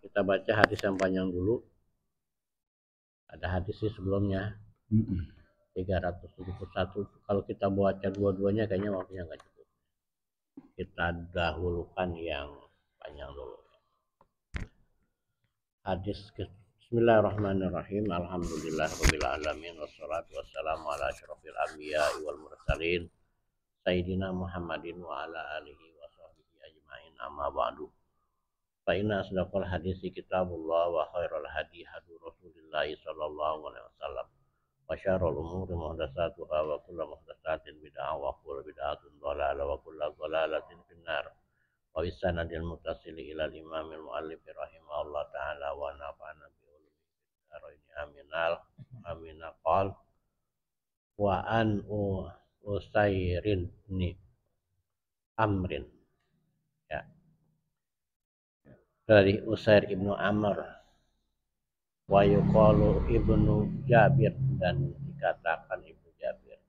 Kita baca hadis yang panjang dulu. Ada hadisnya sebelumnya. 371. Kalau kita baca dua-duanya kayaknya waktunya nggak cukup. Kita dahulukan yang panjang dulu. Hadis Bismillahirrahmanirrahim. Alhamdulillahirabbil alamin wassalatu wassalamu ala asyrofil anbiya'i wal mursalin sayyidina Muhammadin wa ala alihi wa sahbihi ajmain, amma ba'du. Fa inna asdaqal hadisi kitabullah wa khairal hadi hadi Rasulillah sallallahu alaihi wasallam. Wa syarrul umuri muhdatsatuha wa kullu muhdatsatin bid'ah wa kullu bid'atin dhalalah wa kullu dhalalatin finnar. Wa bisanadil muttasili ila imamil muallif rahimahullah ta'ala wa nafa'ana bi ulumi amin qol wa an usairin ni amrin, ya, dari Usair ibnu Amr, wa yuqalu ibnu Jabir, dan dikatakan ibnu Jabir,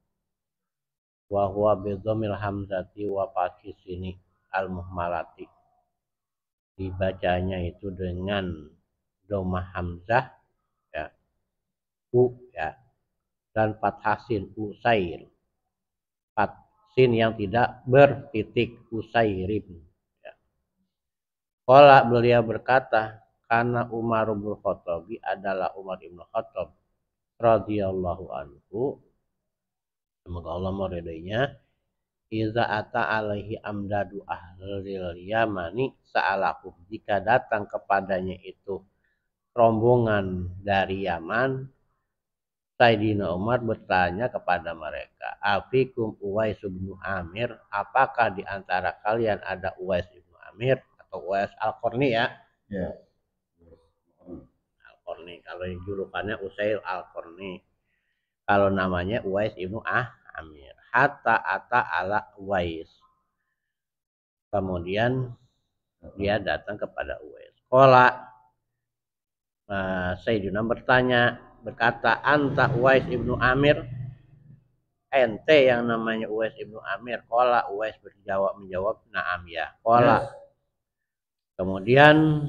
wa huwa bidhamil hamzati wa fathis sini al muhmalati, dibacanya itu dengan dhammah hamzah, ya, ya, dan fathasin Usair, sin yang tidak bertitik, Usairin, ya. Qala, beliau berkata, karena Umar bin Khattab adalah Umar bin Khattab radhiyallahu anhu, semoga Allah meridainya, iza ata alaihi amdadu ahlil yamani sa'alaku, jika datang kepadanya itu rombongan dari Yaman, Sayyidina Umar bertanya kepada mereka, afikum Uwais bin Amir, apakah di antara kalian ada Uwais bin Amir atau Uwais Al-Qarni, ya? Ya. Al-Qarni, kalau julukannya Usair Al-Qarni, kalau namanya Uwais bin Amir. Hatta ata ala Uwais, kemudian dia datang kepada Uwais. Qala, Sayyidina berkata, anta Uwais ibnu Amir, ente yang namanya Uwais ibnu Amir. Qala, Uwais menjawab, na'am, ya. Qala, kemudian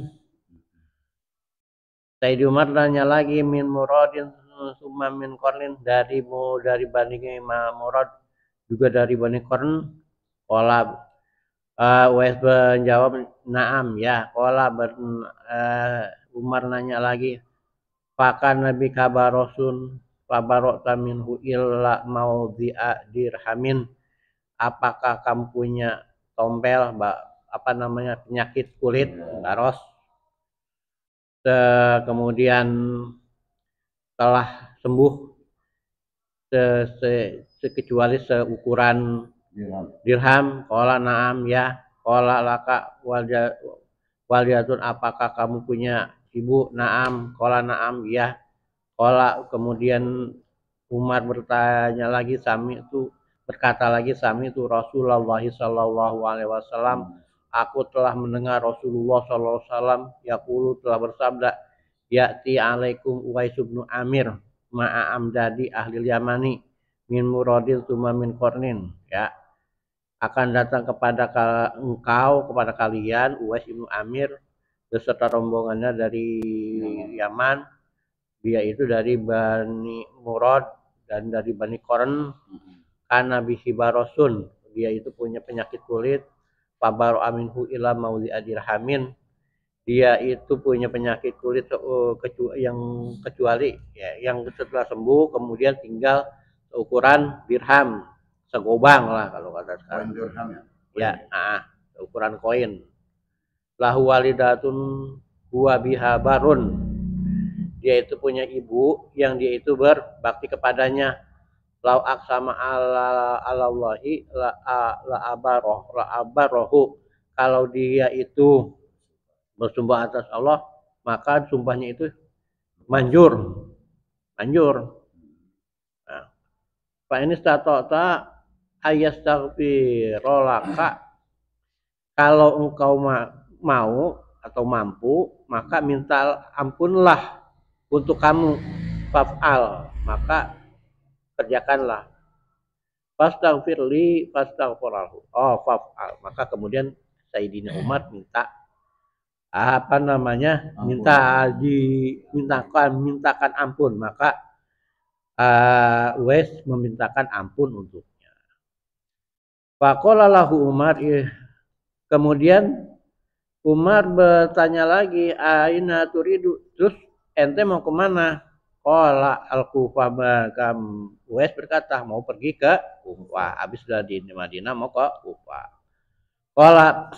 Sayyidina Umar tanya lagi, min muradin summa min qarnin, dari Bani Murad, juga dari Bani Qarn. Qala, Uwais menjawab, na'am, ya. Qala, Umar nanya lagi, pakan Nabi kabarosun fabarokta minhu illa maudhi'a dirhamin, apakah kamu punya tompel, penyakit kulit, baros, kemudian telah sembuh kecuali seukuran dirham? Qala na'am, ya. Qala laka waliyatun, apakah kamu punya ibu? Na'am. Qala na'am, ya. Qala, kemudian Umar bertanya lagi, berkata lagi, sami itu Rasulullah sallallahu alaihi wasallam, aku telah mendengar Rasulullah sallallahu alaihi wasallam yaqulu, telah bersabda, ya'ti alaikum Uwais bin Amir ma'a amdadi ahli Yamani min muradil tuma min qarnin, ya, akan datang kepada kepada kalian Uwais bin Amir beserta rombongannya dari Yaman. Dia itu dari Bani Murad dan dari Bani Qarn. Karena bisibarosun, dia itu punya penyakit kulit. Fabaro aminhu ila mauli adirhamin, dia itu punya penyakit kulit yang kecuali, ya, yang setelah sembuh kemudian tinggal ukuran dirham, segobang lah kalau kata sekarang. Ya, ukuran koin. Lahu walidatun huwa biha barun, dia itu punya ibu yang dia itu berbakti kepadanya. Lau aksama ala Allahi la abarohu, kalau dia itu bersumpah atas Allah, maka sumpahnya itu manjur. Nah, Pak ini statota ayastaghfirolaka, kalau engkau mau atau mampu, maka minta ampunlah untuk kamu. Faf'al, maka kerjakanlah. Fastaghfirli fastaghfarahu. Faf'al, maka kemudian Sayyidina Umar minta apa namanya mintakan ampun, maka Uwais memintakan ampun untuknya. Faqala lahu Umar, kemudian Umar bertanya lagi, aina turidu, terus ente mau kemana? Qala al-Kufah, Uwais berkata mau pergi ke Kufah, habis sudah di Madinah mau ke Kufah. Qala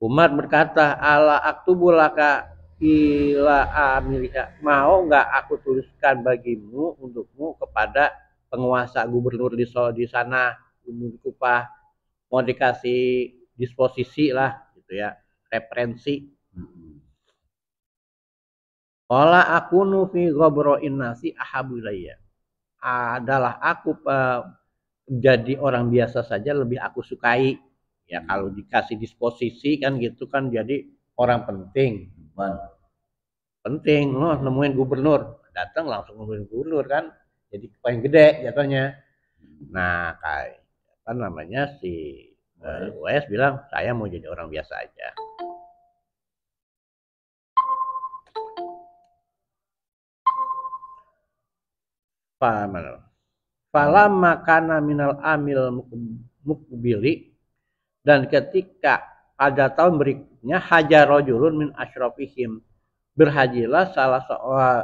Umar berkata, ala aktubulaka ila amilika, mau nggak aku tuliskan bagimu untukmu kepada penguasa gubernur di sana di Kufah, mau dikasih disposisi lah gitu ya, referensi. Qala akunu fi ghabro'in nasi ahabu ilayya, adalah aku jadi orang biasa saja lebih aku sukai. Ya kalau dikasih disposisi kan gitu kan, jadi orang penting. Penting, loh nemuin gubernur, datang langsung nemuin gubernur kan, jadi paling gede jatuhnya. Nah kayak apa namanya si Uwais bilang saya mau jadi orang biasa aja. Falam makana minal amil mukbili, dan ketika pada tahun berikutnya hajar rajulun min asyrafihim, berhajilah salah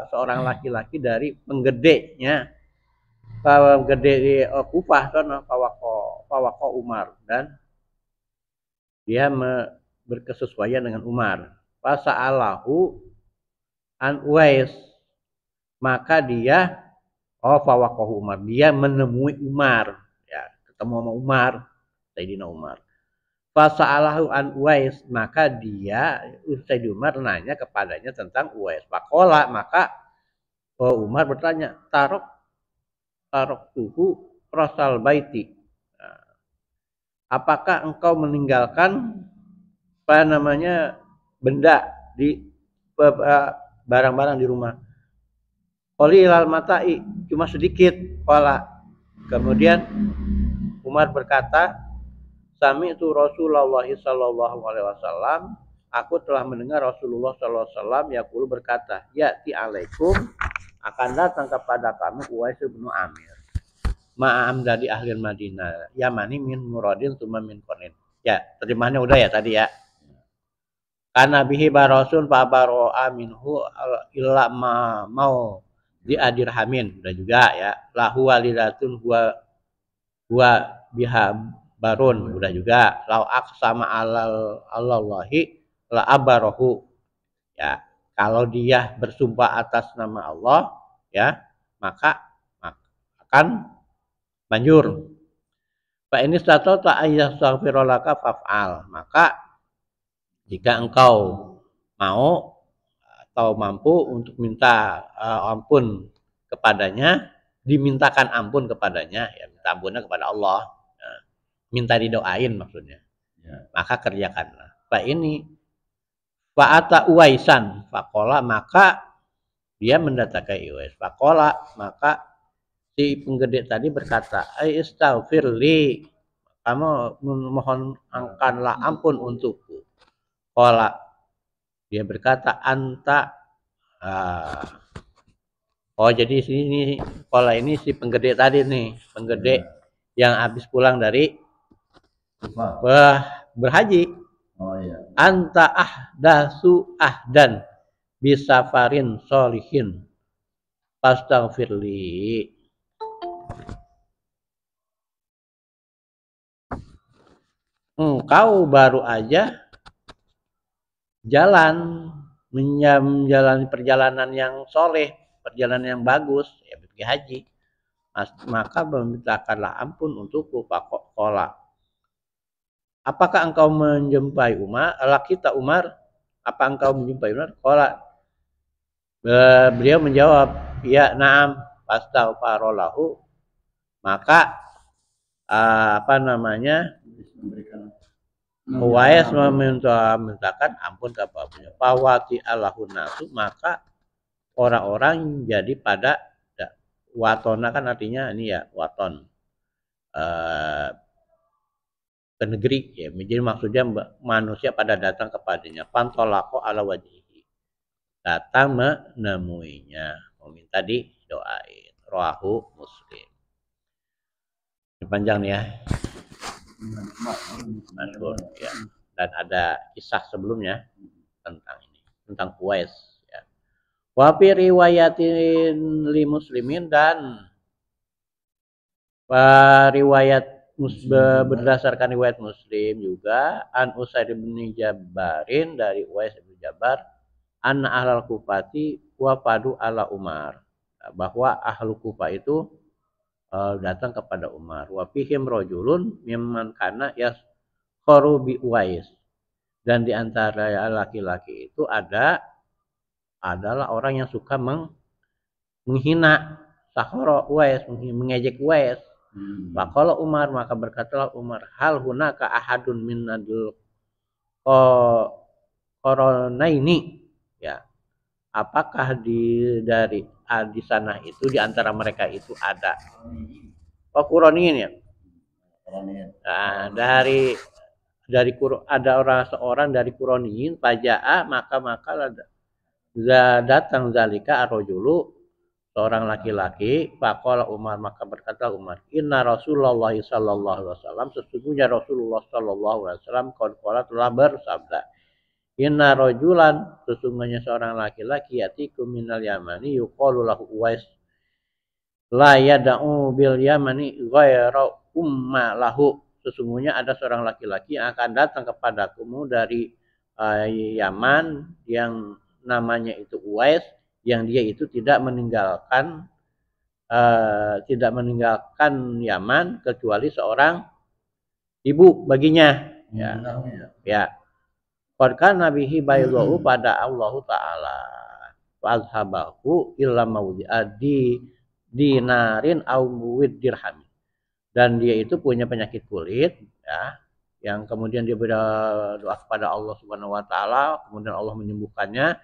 seorang laki-laki dari penggedenya, penggede di Kufah sana, Pawako Umar, dan dia berkesesuaian dengan Umar. Fasa'alahu an Uwais, maka dia Pawako Umar, dia menemui Umar, ya ketemu sama Umar, Sayyidina Umar. Fasa'alahu an Uwais, maka dia Sayyidina Umar nanya kepadanya tentang Uwais. Faqala, maka Umar bertanya, tarok tuhu rasal baiti, apakah engkau meninggalkan apa namanya benda di barang-barang di rumah? Qali ilal matai, cuma sedikit. Qala, kemudian Umar berkata, sami itu Rasulullah sallallahu alaihi wasallam, aku telah mendengar Rasulullah sallallahu alaihi wasallam yaqulu berkata, ya'ti alaikum, akan datang kepada kamu Uwais bin Amir, ma'am dari ahli Madinah, Yamani min muradin tuma min qonin. Ya, terjemahannya udah ya tadi ya. Karena bihi barasun fa baro'a minhu illa ma mau diadirhamin, udah juga ya. Lahu walidatun huwa biha barun, udah juga. Lau aqsama alallahi la abarahu, ya. Kalau dia bersumpah atas nama Allah, ya, maka akan manjur. Fa ini satu ta ayyastaghfirulaka faf'al, maka jika engkau mau atau mampu untuk minta ampun kepadanya, dimintakan ampun kepadanya, ya minta ampunnya kepada Allah, ya, minta didoain maksudnya, ya, maka kerjakanlah. Pak ini fa'ata Uwaisan faqala, maka dia mendatangi Uwais. Faqala, maka si penggede tadi berkata, istaghfirli, kamu mohon angkanlah ampun untukku. Qala, dia berkata, anta jadi sini Qala ini si penggede tadi nih, penggede yang habis pulang dari berhaji. Anta ahdasu ahdan bisafarin solihin fastaghfirli, engkau baru aja menjalani perjalanan yang soleh, perjalanan yang bagus, ya pergi haji, maka memintakanlah ampun untukku. Faqala, apakah engkau menjumpai Umar? Kita Umar, apa engkau menjumpai Umar? Qala, beliau menjawab, ya na'am, fastaghfarolahu, maka apa namanya Uwais memintakan ampun kepadanya. Fawati Allahun nasu, maka orang-orang jadi pada watona, kan artinya ini ya waton, ke negeri ya. Jadi maksudnya manusia pada datang kepadanya. Pantolako ala wajihi. Datang menemuinya. Meminta didoain. Rawahu Muslim. Ini panjang nih ya. Masyhur ya. Dan ada kisah sebelumnya tentang ini, tentang Uwais ya. Wa fi riwayatin li muslimin, dan riwayat berdasarkan riwayat Muslim juga an Usaid bin Jabarin dari Uwais bin Jabar anna ahlal Kufati wa padu ala Umar, bahwa ahlu Kufah itu datang kepada Umar. Wa fihim rajulun mimman kana yaskharu bi Uwais, dan di antara laki-laki itu adalah orang yang suka menghina sakhara Uwais, mengejek Uwais. Faqala Umar, maka berkatalah Umar, hal hunaka ahadun minadul qoronaini, ya, apakah di sana itu, di antara mereka itu ada Quroniin ya. Nah, dari ada seorang dari Quroniin, pajaa maka datang zalika arrojulu, seorang laki-laki. Faqala Umar, maka berkata Umar, inna Rasulullah sallallahu alaihi wasallam, sesungguhnya Rasulullah sallallahu alaihi wasallam qala telah bersabda, inna rajulan, sesungguhnya seorang laki-laki, yatiku minal yamani yuqalu lahu Uwais, la yada'u bil yamani ghaira umma lahu, sesungguhnya ada seorang laki-laki yang akan datang kepadamu dari Yaman yang namanya itu Uwais, yang dia itu tidak meninggalkan Yaman kecuali seorang ibu baginya ya. Ya. Qad nabihi baydhu pada Allah Ta'ala fazhabahu illa mawdi'a dinarin aw dirham, dan dia itu punya penyakit kulit ya, yang kemudian dia berdoa kepada Allah Subhanahu wa taala, kemudian Allah menyembuhkannya,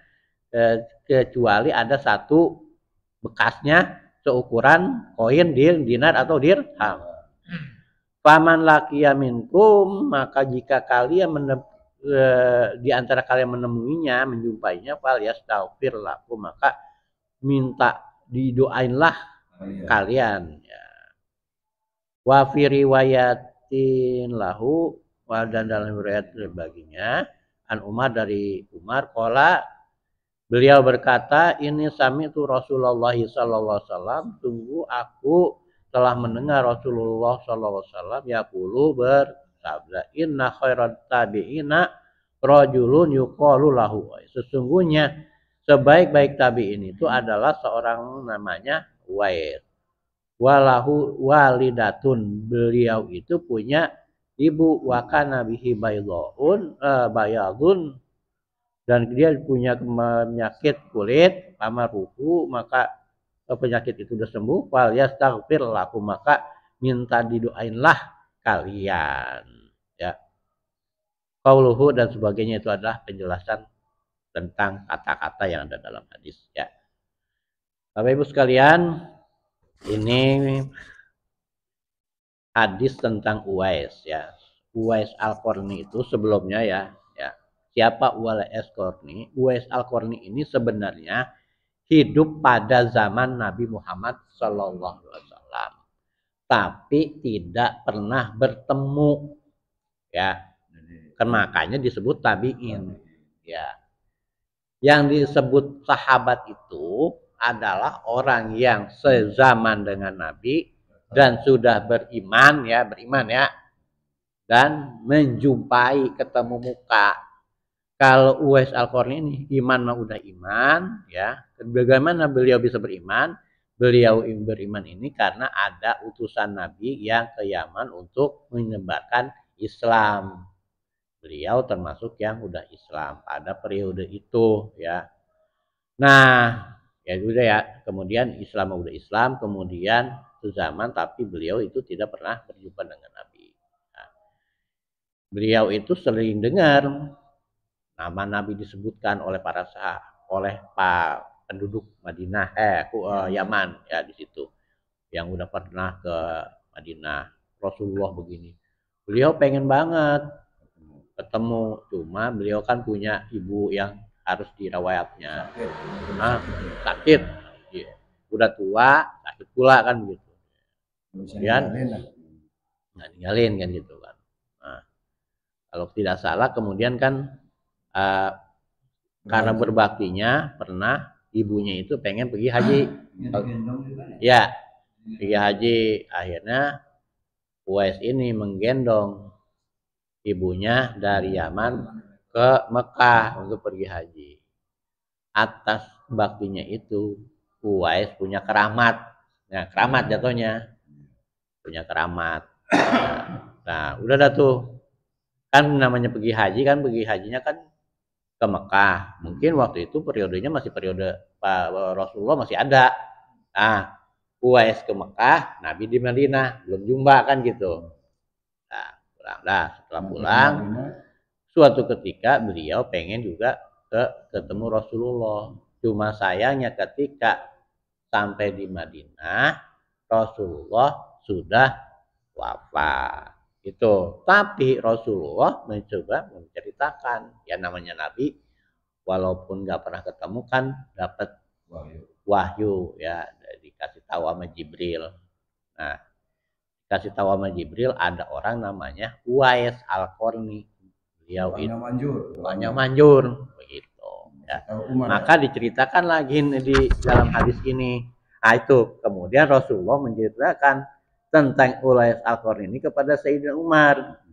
kecuali ada satu bekasnya seukuran koin dinar atau dirham. Faman laqiya minkum, maka jika kalian di antara kalian menemuinya, menjumpainya, fal yastaghfir lakum, maka minta didoainlah kalian ya. Wa fi riwayatin lahu, dan dalam riwayat baginya an Umar, dari Umar, qala, beliau berkata, ini sami'tu Rasulullah sallallahu alaihi wasallam, tunggu aku telah mendengar Rasulullah sallallahu alaihi wasallam yaqulu, bersabda, inna khairat tabi'ina rajulun yuqalu lahu, sesungguhnya sebaik-baik tabi'in itu adalah seorang namanya Uwais. Walahu walidatun, beliau itu punya ibu, wakana bihi bayadun, dan dia punya penyakit kulit, amaruhu, maka penyakit itu sudah sembuh, fal yastaghfir lakum, maka minta didoainlah kalian ya. Qauluhu, dan sebagainya, itu adalah penjelasan tentang kata-kata yang ada dalam hadis ya. Bapak Ibu sekalian, ini hadis tentang Uwais ya. Uwais Al-Qarni itu sebelumnya ya. Siapa Uwais Al-Qarni? Uwais Al-Qarni ini sebenarnya hidup pada zaman Nabi Muhammad sallallahu alaihi wasallam, tapi tidak pernah bertemu ya. Kan makanya disebut tabi'in ya. Yang disebut sahabat itu adalah orang yang sezaman dengan Nabi dan sudah beriman ya, dan menjumpai, ketemu muka. Kalau Uwais Al-Qarni ini iman mah udah iman ya. Bagaimana beliau bisa beriman? Beliau beriman ini karena ada utusan Nabi yang ke Yaman untuk menyebarkan Islam. Beliau termasuk yang udah Islam pada periode itu ya. Nah, ya sudah ya. Kemudian Islam udah Islam, kemudian sezaman, tapi beliau itu tidak pernah berjumpa dengan Nabi. Nah, beliau itu sering dengar nama Nabi disebutkan oleh penduduk Madinah, Yaman ya, di situ yang udah pernah ke Madinah. Rasulullah begini, Beliau pengen banget ketemu, cuma beliau kan punya ibu yang harus dirawatnya. Sakit. Ya. Udah tua, sakit pula kan gitu. Kemudian nggak ninggalin kan gitu kan. Nah, kalau tidak salah kemudian kan karena berbaktinya pernah ibunya itu pengen pergi haji. Ya, pergi haji. Akhirnya Uwais ini menggendong ibunya dari Yaman ke Mekah untuk pergi haji. Atas baktinya itu Uwais punya keramat. Nah, keramat jatuhnya. Punya keramat. Nah, udah dah tuh. Kan namanya pergi haji kan, pergi hajinya kan ke Mekah. Mungkin waktu itu periodenya masih periode Pak Rasulullah masih ada. Nah, Uwais ke Mekah, Nabi di Madinah, belum jumpa kan gitu. Nah, pulang dah. Setelah pulang, suatu ketika beliau pengen juga ketemu Rasulullah. Cuma sayangnya ketika sampai di Madinah, Rasulullah sudah wafat. Itu. Tapi Rasulullah mencoba menceritakan, ya namanya Nabi, walaupun nggak pernah ketemu kan dapat wahyu ya, dikasih tahu sama Jibril. Nah, dikasih tahu sama Jibril ada orang namanya Uwais Al-Qarni. Beliau itu banyak manjur begitu ya. Maka diceritakan lagi di dalam hadis ini. Nah, itu kemudian Rasulullah menceritakan tentang Uwais Al-Qarni ini kepada Sayyidina Umar.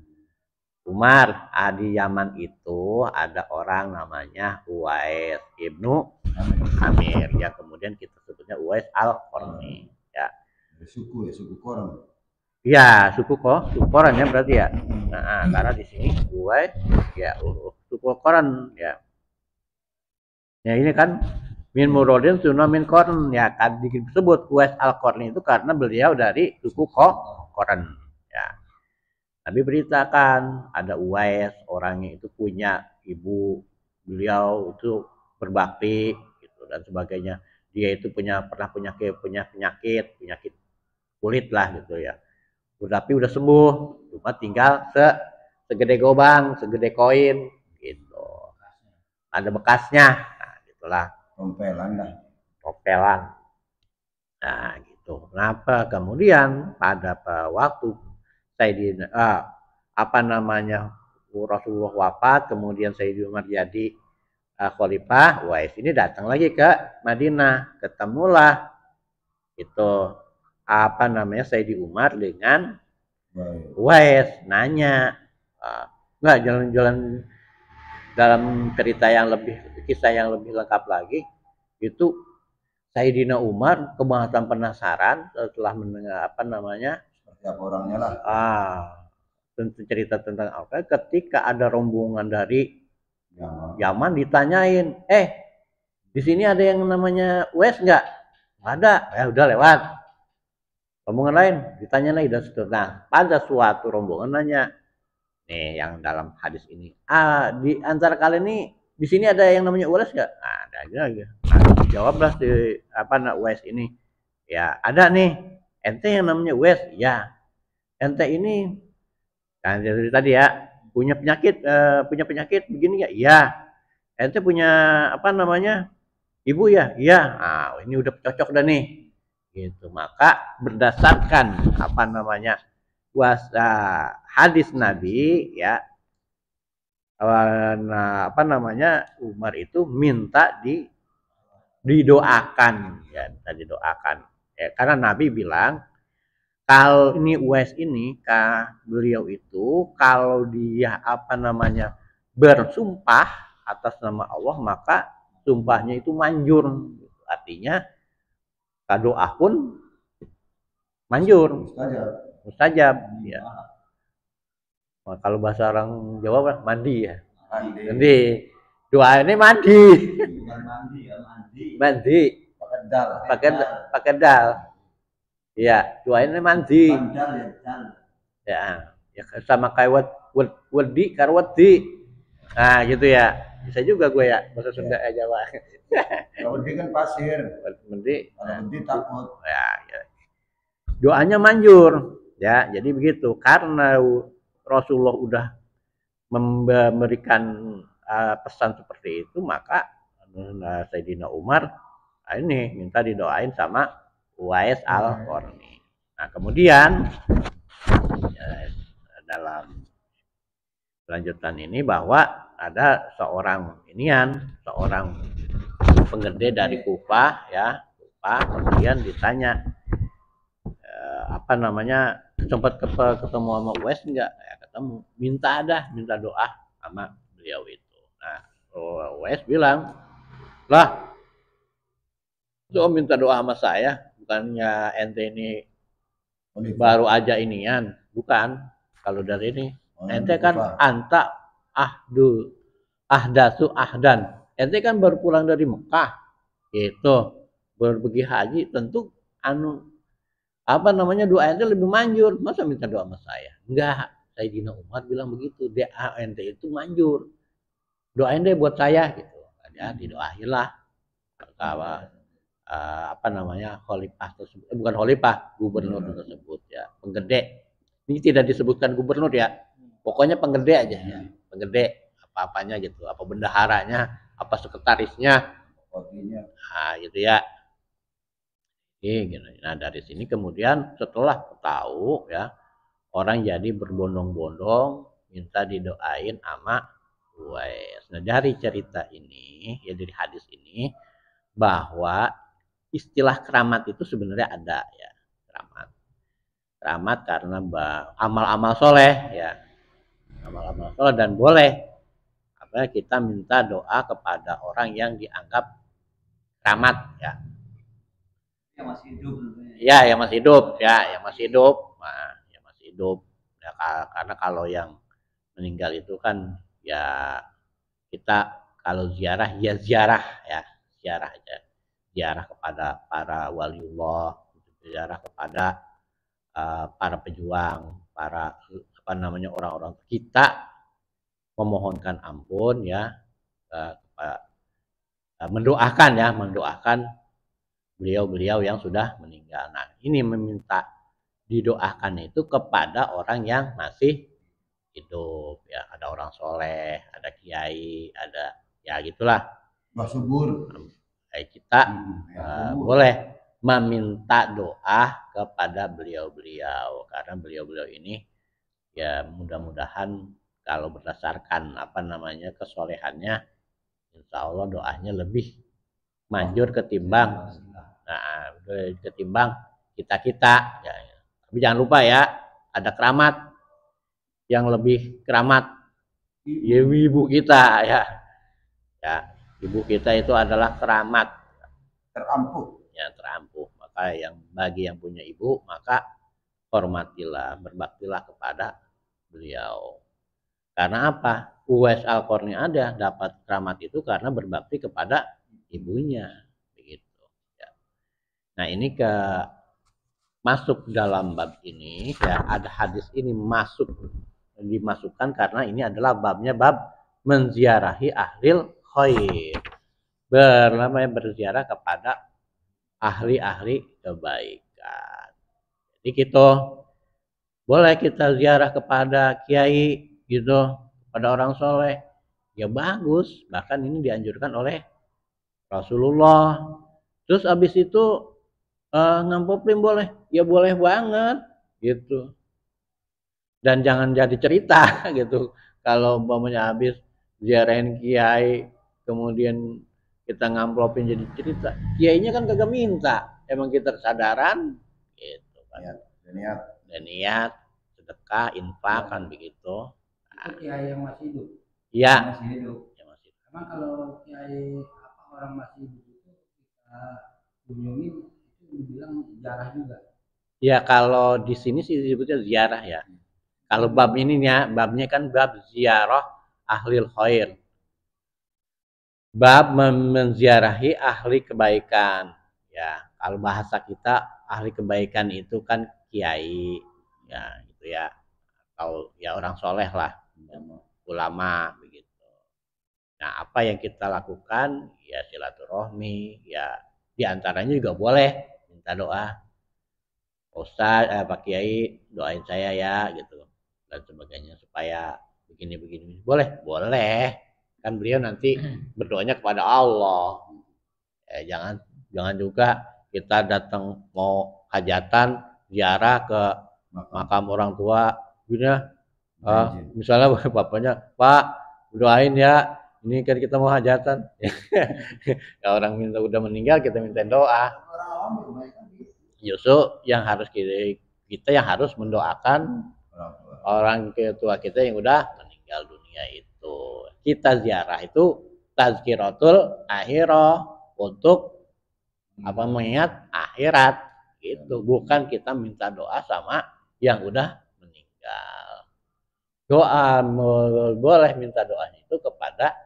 Umar, di Yaman itu ada orang namanya Uwais ibnu Amir, yang kemudian kita sebutnya Uwais Al-Qarni. Ya. Suku ya, suku Koran. Iya, suku Koran ya berarti ya. Nah, karena di sini Uwais ya suku Koran ya. Ya ini kan min murodin sunnah min Koran ya, kan disebut Uwais Al-Qarni itu karena beliau dari suku Koran ya. Nabi beritakan ada Uwais, orangnya itu punya ibu, beliau itu berbakti gitu dan sebagainya. Dia itu pernah punya penyakit kulit lah gitu ya. Tapi udah sembuh, cuma tinggal segede gobang, segede koin gitu. Ada bekasnya. Nah, gitulah. Tompelan dah. Tompelan. Nah, gitu. Kenapa? Kemudian pada waktu Sayyidina apa namanya Rasulullah wafat, kemudian Sayyidina Umar jadi khalifah, Uwais ini datang lagi ke Madinah, ketemulah itu apa namanya Sayyidina Umar dengan Uwais, nanya nggak jalan-jalan dalam cerita yang lebih kisah yang lebih lengkap lagi itu Sayyidina Umar kebangetan penasaran setelah mendengar apa namanya siapa orangnya lah. Cerita tentang apa ketika ada rombongan dari Yaman ditanyain, di sini ada yang namanya Uwais nggak? Ada, ya udah lewat. Rombongan lain ditanya lagi dan seterusnya. Nah, pada suatu rombongan nanya, nih yang dalam hadis ini, di antara kalian ini di sini ada yang namanya Uwais nggak? Nah, ada aja. Nah, jawablah si Uwais ini, ya ada nih. Ente yang namanya Uwais, ya. Ente ini kan dari tadi ya punya penyakit begini ya, iya. Ente punya apa namanya ibu ya, iya. Nah, ini udah cocok dah nih, gitu. Maka berdasarkan apa namanya hadis Nabi ya, nah, apa namanya Umar itu minta didoakan ya, minta didoakan ya, karena Nabi bilang kalau ini Uwais ini beliau itu kalau dia apa namanya bersumpah atas nama Allah maka sumpahnya itu manjur, artinya doa pun manjur, mustajab ya. Nah, kalau bahasa orang Jawa mandi ya, mandi doa ini mandi, mandi pakai dal. Iya, doainnya mandi. Ya, ya sama kayak wedi karwedi. Nah, gitu ya. Bisa juga gue ya bahasa Sunda Jawa. Wedi kan pasir. Wedi takut. Ya. Doanya manjur. Ya, jadi begitu. Karena Rasulullah udah memberikan pesan seperti itu, maka Sayyidina Umar ini minta didoain sama Uwais Al-Qarni. Nah, kemudian dalam lanjutan ini bahwa ada seorang penggede dari Kufah, ya, kemudian ditanya apa namanya, sempat ketemu sama Uwais enggak? Ya, ketemu, minta doa sama beliau itu. Nah, Uwais bilang, lah, itu minta doa sama saya, bukannya ente ini baru aja inian, bukan. Kalau dari ini, ente kan ahdasu ahdan. Ente kan baru pulang dari Mekah, gitu, baru pergi haji, tentu apa namanya, doa ente lebih manjur, masa minta doa sama saya? Enggak, Sayyidina Umar bilang begitu, doa ente itu manjur, doain deh buat saya, gitu. Ya, didoailah bahwa apa namanya, khalifah tersebut, bukan khalifah, gubernur tersebut, ya, penggede. Ini tidak disebutkan gubernur, ya, pokoknya penggede aja, ya, penggede apa-apanya gitu, apa bendaharanya, apa sekretarisnya, nah gitu ya. Gitu. Nah, dari sini kemudian setelah tahu, ya, orang jadi berbondong-bondong minta didoain sama Uwais. Nah, dari cerita ini, ya, dari hadis ini, bahwa istilah keramat itu sebenarnya ada, ya, keramat karena amal-amal soleh, ya, amal-amal soleh, dan boleh apa, kita minta doa kepada orang yang dianggap keramat, ya, yang masih hidup, ya, yang masih hidup, ya, yang masih hidup, nah, yang masih hidup, ya, karena kalau yang meninggal itu kan, ya, kita kalau ziarah, ya ziarah, ya, ziarah aja, ziarah kepada para waliullah, ziarah kepada para pejuang, para apa namanya, orang-orang kita memohonkan ampun, ya, mendoakan beliau-beliau yang sudah meninggal. Nah, ini meminta didoakan itu kepada orang yang masih hidup, ya, ada orang soleh, ada kiai, ada, ya, gitulah, Mbah Subur. Kayak kita boleh meminta doa kepada beliau-beliau, karena beliau-beliau ini, ya, mudah-mudahan kalau berdasarkan apa namanya kesolehannya, insya Allah doanya lebih manjur ketimbang kita, ya. Tapi jangan lupa, ya, ada keramat yang lebih keramat, ibu kita, ya, ibu kita itu adalah keramat Terampuh, ya, terampuh. Maka bagi yang punya ibu, maka hormatilah, berbaktilah kepada beliau. Karena apa? Uwais Al-Qarni ada dapat keramat itu karena berbakti kepada ibunya, begitu, ya. Nah, ini masuk dalam bab ini, ya, ada hadis ini dimasukkan karena ini adalah babnya bab menziarahi ahlil khair, berziarah kepada ahli-ahli kebaikan. Jadi gitu, boleh kita ziarah kepada kiai, gitu, pada orang soleh, ya, bagus, bahkan ini dianjurkan oleh Rasulullah. Terus abis itu ngampoplin boleh, ya, boleh banget, gitu. Dan jangan jadi cerita gitu, kalau umpamanya habis ziarahin kiai kemudian kita ngamplopin jadi cerita, kiainya kan kagak minta, emang kita kesadaran, gitu kan, dan niat sedekah, infak, kan begitu. Itu kiai yang masih hidup. Iya, masih hidup. Emang kalau kiai orang masih hidup itu kita kunjungi, itu dibilang ziarah juga. Ya, kalau di sini sih disebutnya ziarah, ya. Kalau bab ini, ya, babnya kan bab ziarah ahlil khair, bab menziarahi ahli kebaikan, ya. Kalau bahasa kita ahli kebaikan itu kan kiai, ya, gitu ya, atau, ya, orang soleh lah, ulama, begitu. Nah, apa yang kita lakukan, ya, silaturahmi, ya, diantaranya juga boleh minta doa, Ustaz, Pak Kiai, doain saya, ya, gitu, dan sebagainya supaya begini. Boleh kan beliau nanti berdoanya kepada Allah. Jangan juga kita datang mau hajatan ziarah ke makam orang tua misalnya bapaknya, Pak doain ya, ini kan kita mau hajatan. Kalau orang udah meninggal kita minta doa. Justru yang harus kita yang harus mendoakan orang tua kita yang udah meninggal dunia itu. Kita ziarah itu tazkiratul akhirah, untuk mengingat akhirat gitu, bukan kita minta doa sama yang udah meninggal. Doa boleh minta doanya itu kepada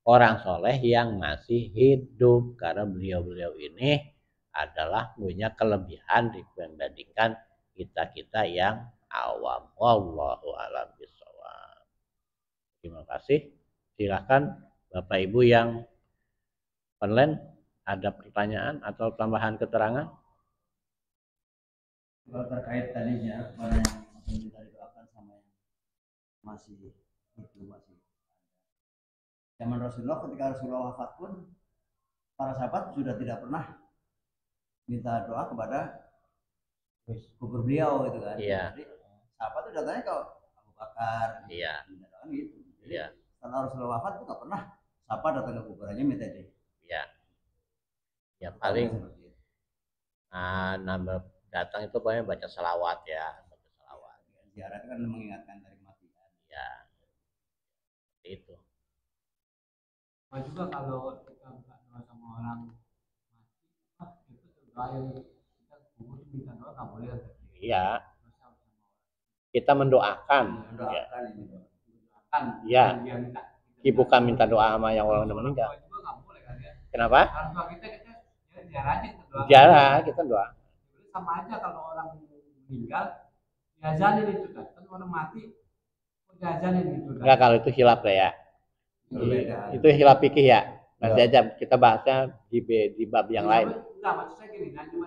orang soleh yang masih hidup, karena beliau ini adalah punya kelebihan dibandingkan kita yang awam. Wallahu a'lam bishawab. Terima kasih. Silakan Bapak Ibu yang online, ada pertanyaan atau tambahan keterangan? Kalau terkait tadinya pada yang minta didoakan sama yang masih zaman Rasulullah, ketika Rasulullah wafat pun para sahabat sudah tidak pernah minta doa kepada kubur beliau gitu kan. Iya. Jadi sahabat itu datanya ke Abu Bakar. Iya. Minta doa gitu. Jadi Iya. setelah Rasulullah wafat tuh nggak pernah sahabat datang ke kuburannya minta dia. Iya. Ya paling nambah datang itu pokoknya baca salawat ya. Baca salawat. Ziarah itu kan mengingatkan dari kematian. Ya. Seperti itu. Juga kalau kita doa sama orang mati, itu doa yang kita kubur minta doa nggak boleh. Iya. Kita mendoakan. Ya. Bukan minta doa sama yang orang udah meninggal. Kenapa? Ziarah kita doa. Sama aja kalau orang meninggal diazanin itu kan orang mati diazanin gitu kan. Enggak, kalau itu hilaf lah ya. Itu hilaf fikih ya. Nanti aja kita bahasnya di bab yang lain. Enggak, maksud saya gini, cuma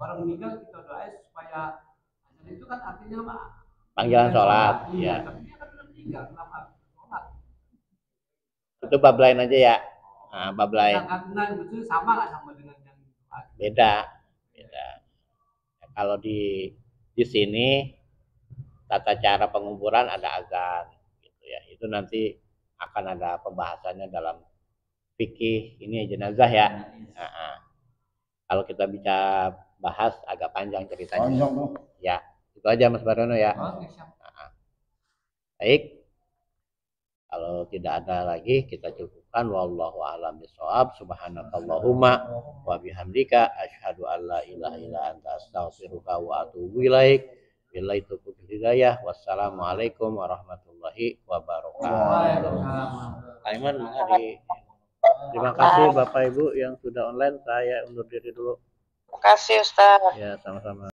orang meninggal kita doain supaya azan itu kan artinya apa? Panggilan sholat. Iya, tapi dia kan udah meninggal, kenapa sholat? Itu bab lain aja ya. Nah, bab lain. Nah, itu sama nggak sama dengan yang beda. Kalau di sini tata cara penguburan ada azan gitu ya. Itu nanti akan ada pembahasannya dalam fikih ini jenazah ya. Kalau kita bisa bahas agak panjang ceritanya. Ya, itu aja Mas Barono ya. Baik. Kalau tidak ada lagi kita cukupkan. Wallahu a'lam bishawab. Subhanakallahumma wa bihamdika asyhadu an la ilaha illa anta astaghfiruka wa atubu ilaik. Billahi taufiq wal hidayah. Wassalamualaikum warahmatullahi wabarakatuh. Aiman, terima kasih Bapak Ibu yang sudah online. Saya undur diri dulu. Terima kasih Ustaz. Ya, sama-sama.